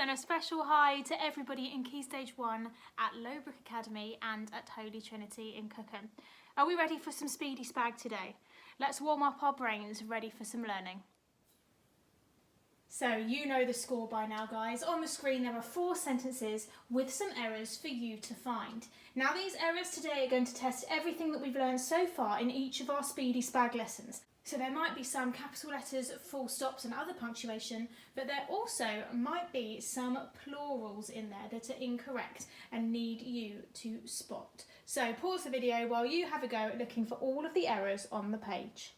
and a special hi to everybody in Key Stage 1 at Lowbrook Academy and at Holy Trinity in Cookham. Are we ready for some Speedy SPAG today? Let's warm up our brains, ready for some learning. So you know the score by now, guys. On the screen there are 4 sentences with some errors for you to find. Now these errors today are going to test everything that we've learned so far in each of our Speedy SPAG lessons. So there might be some capital letters, full stops and other punctuation, but there also might be some plurals in there that are incorrect and need you to spot. So pause the video while you have a go at looking for all of the errors on the page.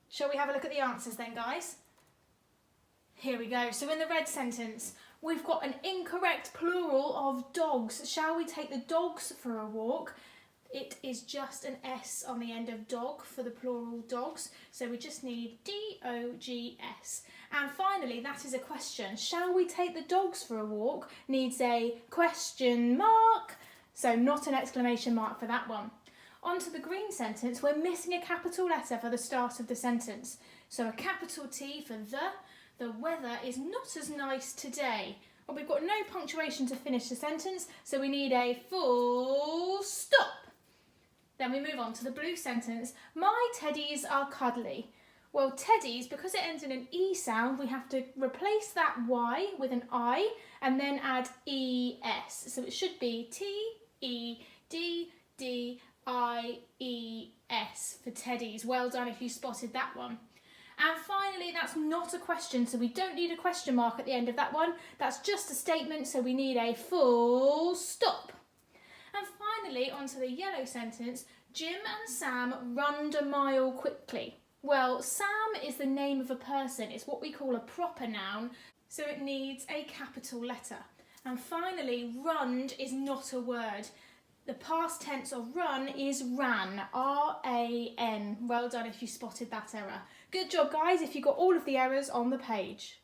Shall we have a look at the answers then, guys? Here we go. So in the red sentence, we've got an incorrect plural of dogs. Shall we take the dogs for a walk? It is just an S on the end of dog for the plural dogs. So we just need D-O-G-S. And finally, that is a question. Shall we take the dogs for a walk? Needs a question mark. So not an exclamation mark for that one. On to the green sentence, we're missing a capital letter for the start of the sentence. So a capital T for the weather is not as nice today. Well, we've got no punctuation to finish the sentence, so we need a full stop. Then we move on to the blue sentence, my teddies are cuddly. Well, teddies, because it ends in an E sound, we have to replace that Y with an I and then add ES. So it should be T-E-D-D-I-E-S for teddies. Well done if you spotted that one. And finally, that's not a question, so we don't need a question mark at the end of that one. That's just a statement, so we need a full stop. And finally, onto the yellow sentence, Jim and Sam runned a mile quickly. Well, Sam is the name of a person. It's what we call a proper noun, so it needs a capital letter. And finally, runned is not a word. The past tense of run is ran, R-A-N. Well done if you spotted that error. Good job, guys, if you got all of the errors on the page.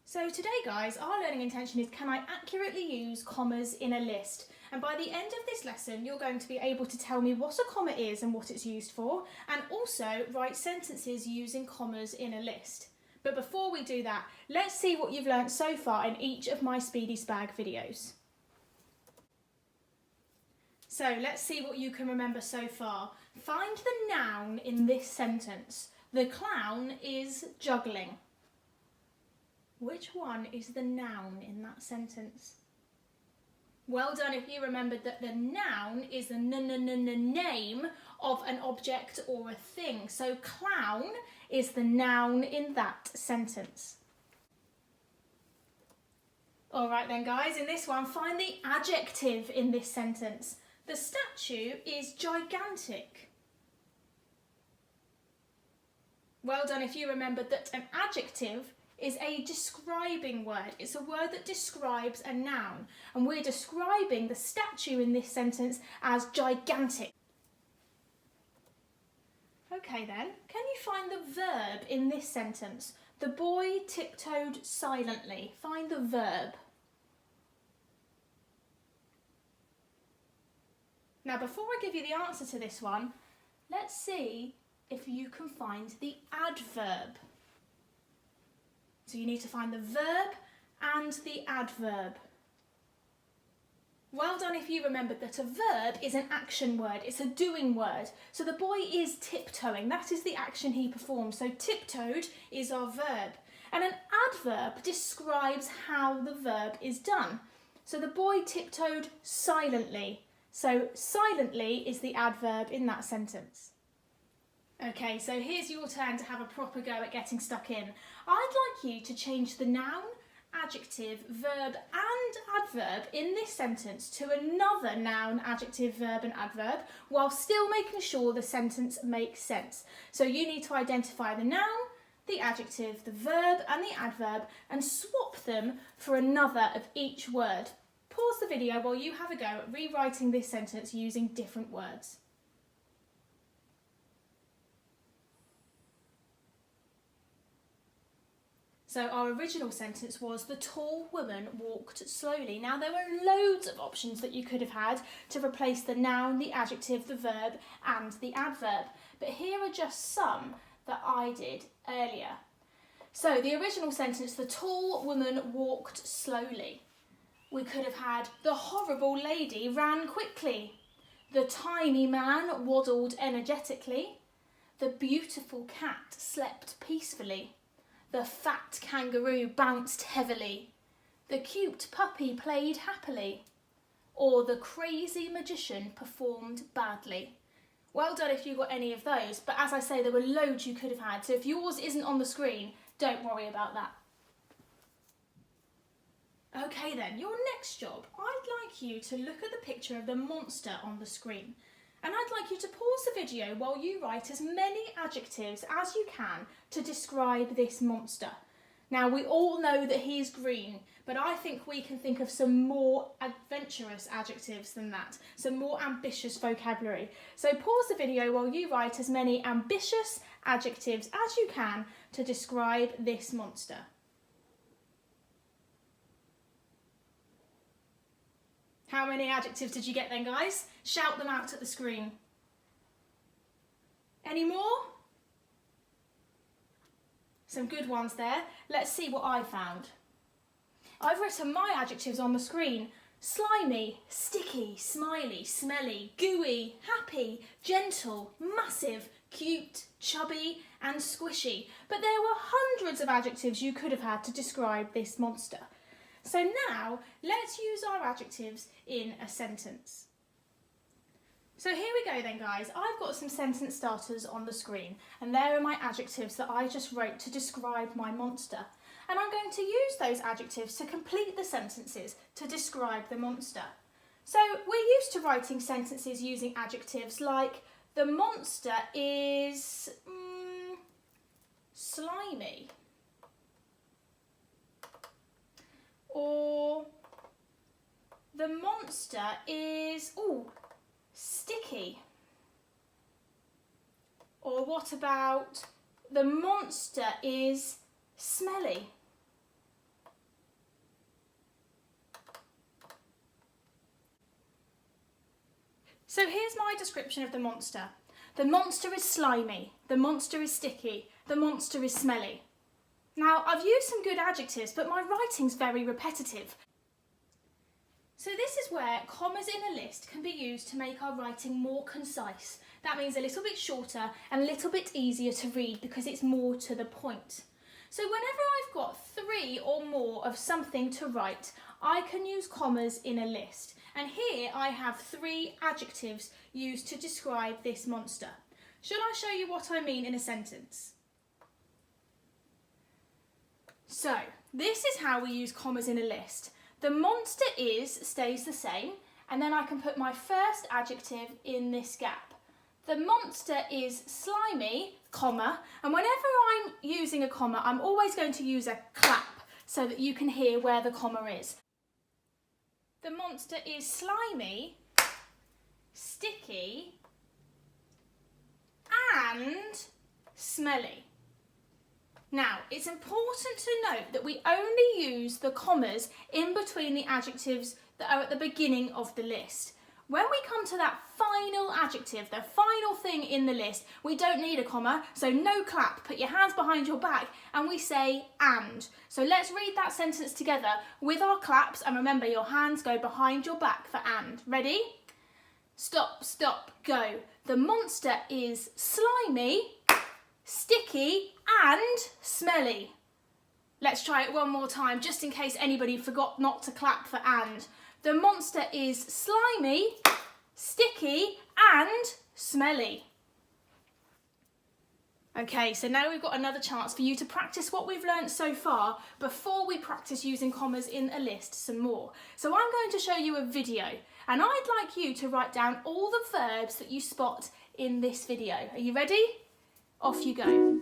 So today, guys, our learning intention is can I accurately use commas in a list? And by the end of this lesson, you're going to be able to tell me what a comma is and what it's used for, and also write sentences using commas in a list. But before we do that, let's see what you've learnt so far in each of my Speedy SPAG videos. So let's see what you can remember so far. Find the noun in this sentence. The clown is juggling. Which one is the noun in that sentence? Well done if you remembered that the noun is the name of an object or a thing. So clown is the noun in that sentence. All right then, guys, in this one, find the adjective in this sentence. The statue is gigantic. Well done if you remembered that an adjective is a describing word. It's a word that describes a noun, and we're describing the statue in this sentence as gigantic. Okay then, can you find the verb in this sentence? The boy tiptoed silently. Find the verb. Now, before I give you the answer to this one, let's see if you can find the adverb. So you need to find the verb and the adverb. Well done if you remembered that a verb is an action word, it's a doing word. So the boy is tiptoeing, that is the action he performs. So tiptoed is our verb. And an adverb describes how the verb is done. So the boy tiptoed silently. So silently is the adverb in that sentence. Okay, so here's your turn to have a proper go at getting stuck in. I'd like you to change the noun, adjective, verb and adverb in this sentence to another noun, adjective, verb and adverb while still making sure the sentence makes sense. So you need to identify the noun, the adjective, the verb and the adverb and swap them for another of each word. Pause the video while you have a go at rewriting this sentence using different words. So our original sentence was the tall woman walked slowly. Now there were loads of options that you could have had to replace the noun, the adjective, the verb and the adverb. But here are just some. that I did earlier. So the original sentence, the tall woman walked slowly. We could have had, the horrible lady ran quickly. The tiny man waddled energetically. The beautiful cat slept peacefully. The fat kangaroo bounced heavily. The cute puppy played happily. Or the crazy magician performed badly. Well done if you got any of those, but as I say, there were loads you could have had, so if yours isn't on the screen, don't worry about that. Okay then, your next job, I'd like you to look at the picture of the monster on the screen, and I'd like you to pause the video while you write as many adjectives as you can to describe this monster. Now, we all know that he's green, but I think we can think of some more adventurous adjectives than that, some more ambitious vocabulary. So pause the video while you write as many ambitious adjectives as you can to describe this monster. How many adjectives did you get then, guys? Shout them out at the screen. Any more? Some good ones there. Let's see what I found. I've written my adjectives on the screen. Slimy, sticky, smiley, smelly, gooey, happy, gentle, massive, cute, chubby and squishy. But there were hundreds of adjectives you could have had to describe this monster. So now let's use our adjectives in a sentence. So here we go then, guys. I've got some sentence starters on the screen, and there are my adjectives that I just wrote to describe my monster. And I'm going to use those adjectives to complete the sentences to describe the monster. So we're used to writing sentences using adjectives like, the monster is slimy. Or the monster is, sticky. Or what about, the monster is smelly. So here's my description of the monster. The monster is slimy. The monster is sticky. The monster is smelly. Now, I've used some good adjectives, but my writing's very repetitive. So this is where commas in a list can be used to make our writing more concise. That means a little bit shorter and a little bit easier to read because it's more to the point. So whenever I've got 3 or more of something to write, I can use commas in a list. And here I have 3 adjectives used to describe this monster. Shall I show you what I mean in a sentence? So, this is how we use commas in a list. The monster is stays the same, and then I can put my first adjective in this gap. The monster is slimy, comma, and whenever I'm using a comma, I'm always going to use a clap so that you can hear where the comma is. The monster is slimy, sticky, and smelly. Now, it's important to note that we only use the commas in between the adjectives that are at the beginning of the list. When we come to that final adjective, the final thing in the list, we don't need a comma, so no clap. Put your hands behind your back and we say and. So let's read that sentence together with our claps, and remember your hands go behind your back for and. Ready? Stop, stop, go. The monster is slimy, sticky and smelly. Let's try it one more time, just in case anybody forgot not to clap for and. The monster is slimy, sticky and smelly. Okay, so now we've got another chance for you to practice what we've learnt so far before we practice using commas in a list some more. So I'm going to show you a video, and I'd like you to write down all the verbs that you spot in this video. Are you ready? Off you go.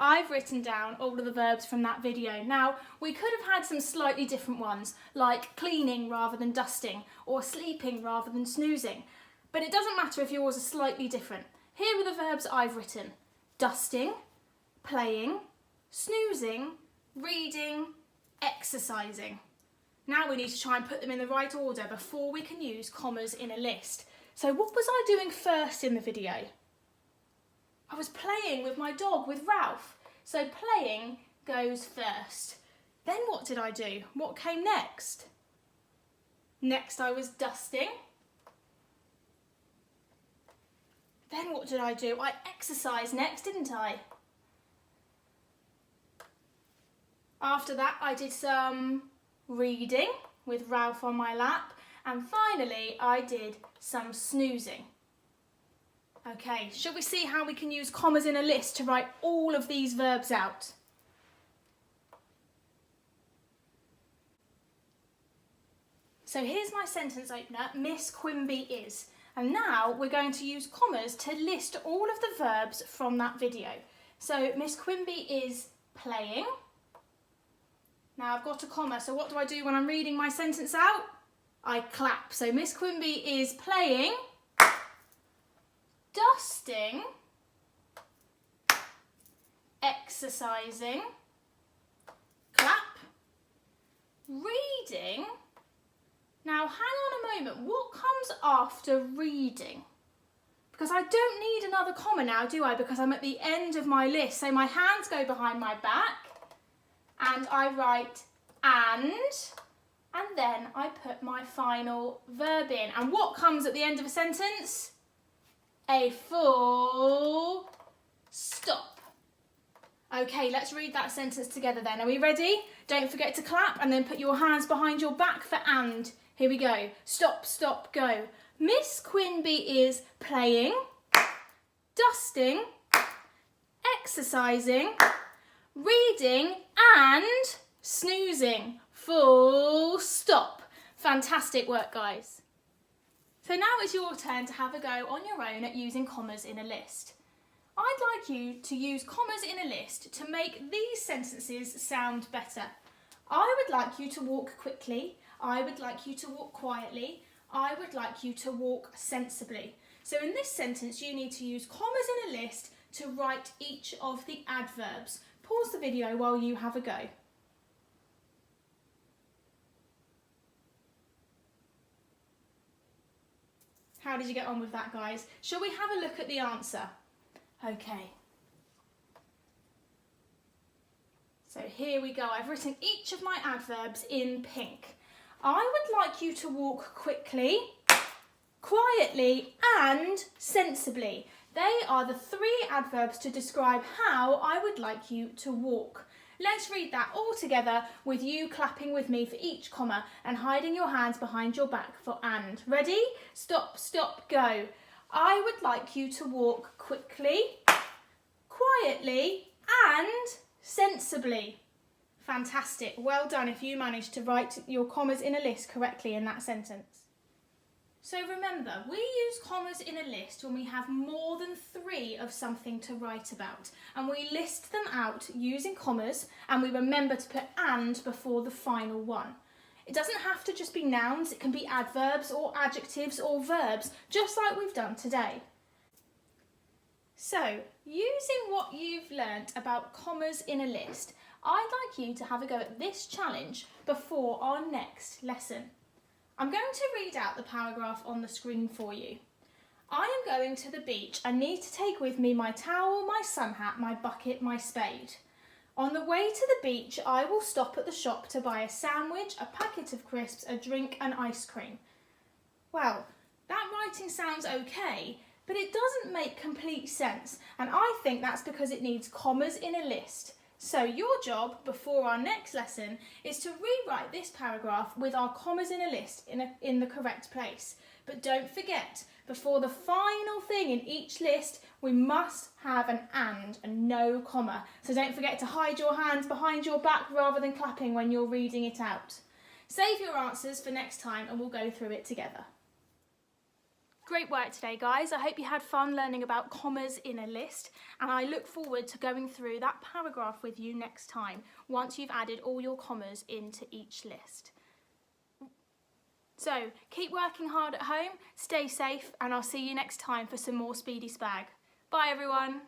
I've written down all of the verbs from that video. Now, we could have had some slightly different ones, like cleaning rather than dusting, or sleeping rather than snoozing. But it doesn't matter if yours are slightly different. Here are the verbs I've written: dusting, playing, snoozing, reading, exercising. Now we need to try and put them in the right order before we can use commas in a list. So what was I doing first in the video? I was playing with my dog, with Ralph. So playing goes first. Then what did I do? What came next? Next I was dusting. Then what did I do? I exercised next, didn't I? After that I did some reading with Ralph on my lap. And finally I did some snoozing. Okay, shall we see how we can use commas in a list to write all of these verbs out? So here's my sentence opener, Miss Quimby is. And now we're going to use commas to list all of the verbs from that video. So Miss Quimby is playing. Now I've got a comma, so what do I do when I'm reading my sentence out? I clap. So Miss Quimby is playing, dusting, exercising, clap, reading. Now hang on a moment, what comes after reading? Because I don't need another comma now, do I? Because I'm at the end of my list. So my hands go behind my back and I write and then I put my final verb in. And what comes at the end of a sentence? A full stop. Okay, let's read that sentence together then. Are we ready? Don't forget to clap and then put your hands behind your back for and. Here we go. Stop, stop, go. Miss Quimby is playing, dusting, exercising, reading and snoozing. Full stop. Fantastic work, guys. So now it's your turn to have a go on your own at using commas in a list. I'd like you to use commas in a list to make these sentences sound better. I would like you to walk quickly. I would like you to walk quietly. I would like you to walk sensibly. So in this sentence, you need to use commas in a list to write each of the adverbs. Pause the video while you have a go. How did you get on with that, guys? Shall we have a look at the answer? Okay. So here we go. I've written each of my adverbs in pink. I would like you to walk quickly, quietly and sensibly. They are the three adverbs to describe how I would like you to walk. Let's read that all together with you clapping with me for each comma and hiding your hands behind your back for and. Ready? Stop, stop, go. I would like you to walk quickly, quietly and sensibly. Fantastic. Well done if you managed to write your commas in a list correctly in that sentence. So remember, we use commas in a list when we have more than 3 of something to write about, and we list them out using commas, and we remember to put and before the final one. It doesn't have to just be nouns, it can be adverbs or adjectives or verbs, just like we've done today. So, using what you've learnt about commas in a list, I'd like you to have a go at this challenge before our next lesson. I'm going to read out the paragraph on the screen for you. I am going to the beach and need to take with me my towel, my sun hat, my bucket, my spade. On the way to the beach, I will stop at the shop to buy a sandwich, a packet of crisps, a drink and ice cream. Well, that writing sounds okay, but it doesn't make complete sense, and I think that's because it needs commas in a list. So your job before our next lesson is to rewrite this paragraph with our commas in a list in the correct place. But don't forget, before the final thing in each list, we must have an and no comma. So don't forget to hide your hands behind your back rather than clapping when you're reading it out. Save your answers for next time and we'll go through it together. Great work today, guys. I hope you had fun learning about commas in a list, and I look forward to going through that paragraph with you next time, once you've added all your commas into each list. So, keep working hard at home, stay safe, and I'll see you next time for some more Speedy Spag. Bye, everyone.